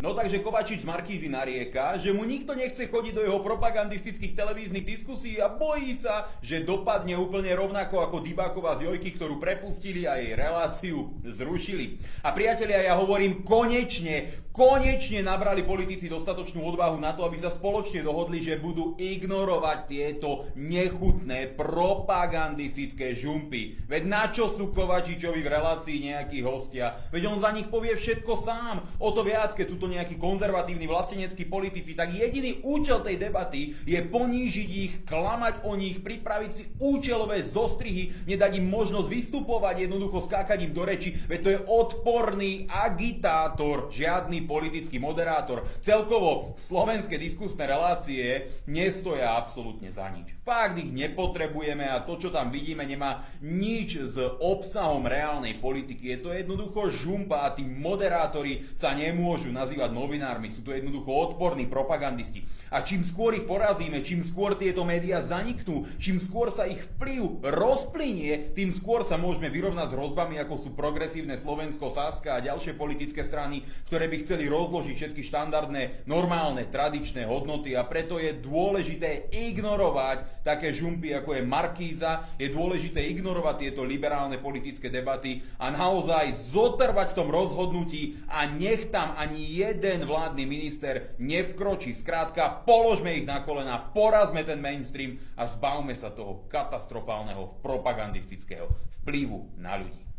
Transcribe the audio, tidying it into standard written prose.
No takže Kovačič z Markízy narieka, že mu nikto nechce chodiť do jeho propagandistických televíznych diskusí a bojí sa, že dopadne úplne rovnako ako Dybáková z Jojky, ktorú prepustili a jej reláciu zrušili. A priatelia, ja hovorím, konečne nabrali politici dostatočnú odvahu na to, aby sa spoločne dohodli, že budú ignorovať tieto nechutné propagandistické žumpy. Veď na čo sú Kovačičovi v relácii nejakí hostia? Veď on za nich povie všetko sám. O to viac, keď sú to nejakí konzervatívni vlasteneckí politici, tak jediný účel tej debaty je ponížiť ich, klamať o nich, pripraviť si účelové zostrihy, nedať im možnosť vystupovať, jednoducho skákať im do reči, veď to je odporný agitátor, žiadny politický moderátor. Celkovo slovenské diskusné relácie nestoja absolútne za nič. Fakt ich nepotrebujeme a to, čo tam vidíme, nemá nič s obsahom reálnej politiky. Je to jednoducho žumpa a tí moderátori sa nemôžu nazývať novinármi, sú to jednoducho odporní propagandisti. A čím skôr ich porazíme, čím skôr tieto médiá zaniknú, čím skôr sa ich vplyv rozplynie, tým skôr sa môžeme vyrovnať s hrozbami, ako sú progresívne Slovensko, Saska a ďalšie politické strany, ktoré by chceli rozložiť všetky štandardné, normálne, tradičné hodnoty a preto je dôležité ignorovať také žumpy, ako je Markíza, je dôležité ignorovať tieto liberálne politické debaty a naozaj zotrvať v tom rozhodnutí a nech tam ani jeden vládny minister nevkročí. Skrátka, položme ich na kolena, porazme ten mainstream a zbavme sa toho katastrofálneho propagandistického vplyvu na ľudí.